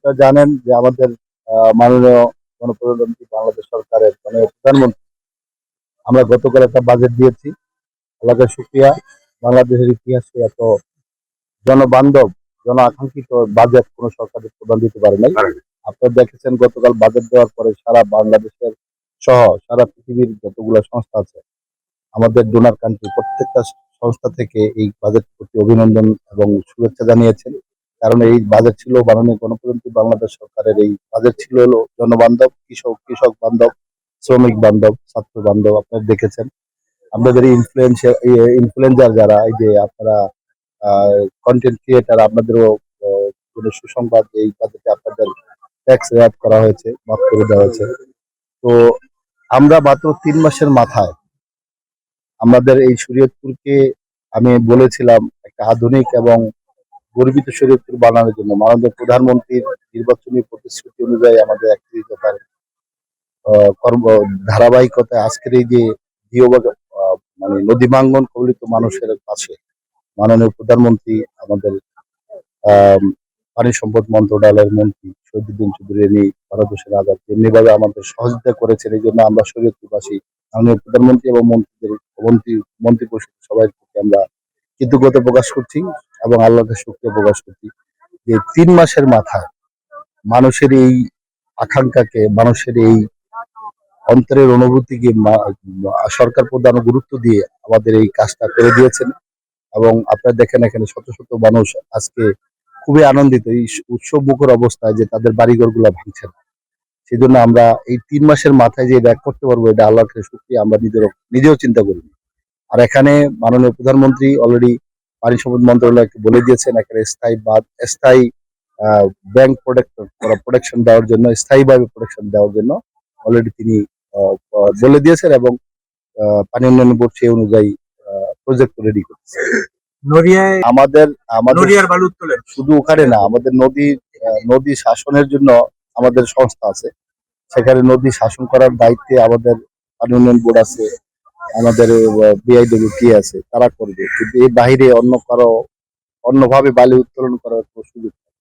আপনারা জানেন যে আমাদের মাননীয় গণপ্রজাতন্ত্রী বাংলাদেশ সরকারের মাননীয় প্রধানমন্ত্রী আমরা গতকাল একটা বাজেট দিয়েছি। আল্লাহর শুকরিয়া, বাংলাদেশের ইতিহাসে এত জনবান্ধব জন আকাঙ্ক্ষিত বাজেট কোনো সরকারের প্রদান দিতে পারে নাই। আপনারা দেখেছেন গতকাল বাজেট দেওয়ার পরে সারা বাংলাদেশের সহ সারা পৃথিবীর যতগুলো সংস্থা আছে, আমাদের ডোনার কান্ট্রি প্রত্যেকটা সংস্থা থেকে এই বাজেট প্রতি অভিনন্দন এবং শুভেচ্ছা জানিয়েছেন। কারণ এই বাজেট ছিল মাননীয় গণপ্রজাতন্ত্রী বাংলাদেশ সরকারের এই বাজেট ছিল হলো জনবান্ধব, কৃষক বান্ধব, শ্রমিক বান্ধব, ছাত্র বান্ধব। আপনারা দেখেছেন আপনাদের ইনফ্লুয়েন্সার যারা এই যে আপনারা কন্টেন্ট ক্রিয়েটার, আপনাদেরও কোনো সুসংবাদ এই বাজেটে আপনাদের ট্যাক্স রেয়াত করা হয়েছে, মাফ করে দেওয়া হয়েছে। তো আমরা মাত্র 3 মাসের মাথায় আমাদের এই শরীয়তপুরকে আমি বলেছিলাম একটা আধুনিক এবং গর্বিত শরীয়তপুর বানানোর জন্য মাননীয় প্রধানমন্ত্রীর নির্বাচনী প্রতিশ্রুতি অনুযায়ী আমাদের 31 দফার কর্ম ধারাবাহিকতায় আজকের এই যে জিওবাগ মানে নদী ভাঙ্গন কবলিত মানুষের পাশে মাননীয় প্রধানমন্ত্রী আমাদের আহ পানি সম্পদ মন্ত্রণালয়ের মন্ত্রী শহীদুদ্দিন চৌধুরী ভারত দেশের আজাদ এমনিভাবে আমাদের সহযোগিতা করেছেন। এই জন্য আমরা শরীয়তপুরবাসী মাননীয় প্রধানমন্ত্রী এবং মন্ত্রী পরিষদ সবাই প্রতি আমরা কৃতজ্ঞতা প্রকাশ করছি এবং আল্লাহকে শুকরিয়া প্রকাশ করছি যে 3 মাসের মাথায় মানুষের এই আকাঙ্ক্ষাকে, মানুষের এই অন্তরের অনুভূতিকে সরকার প্রধান গুরুত্ব দিয়ে আমাদের এই কাজটা করে দিয়েছেন। এবং আপনারা দেখেন এখানে শত শত মানুষ আজকে খুবই আনন্দিত এই উৎসব মুখর অবস্থায় যে তাদের বাড়িঘর গুলা ভাঙছে না। সেই জন্য আমরা এই 3 মাসের মাথায় যে ব্যাক করতে পারবো এটা আল্লাহকে শুকরিয়া আমরা নিজেও চিন্তা করি। আর এখানে মাননীয় প্রধানমন্ত্রী অলরেডি পানি সম্পদ মন্ত্রণালয়কে বলে দিয়েছেন এখানে স্থায়ী ব্যাংক প্রোটেকশন দেওয়ার জন্য, স্থায়ীভাবে প্রোটেকশন দেওয়ার জন্য অলরেডি তিনি বলে দিয়েছেন এবং পানি উন্নয়ন বোর্ড সেই অনুযায়ী প্রজেক্ট রেডি করছে। আমাদের শুধু ওখানে না, আমাদের নদী শাসনের জন্য আমাদের সংস্থা আছে, সেখানে নদী শাসন করার দায়িত্বে আমাদের পানি উন্নয়ন বোর্ড আছে, আমাদের বিআইডব্লিউটি আছে, তারা করবে। কিন্তু এর বাইরে অন্যভাবে বালি উত্তোলন করার কোনো সুযোগ নেই।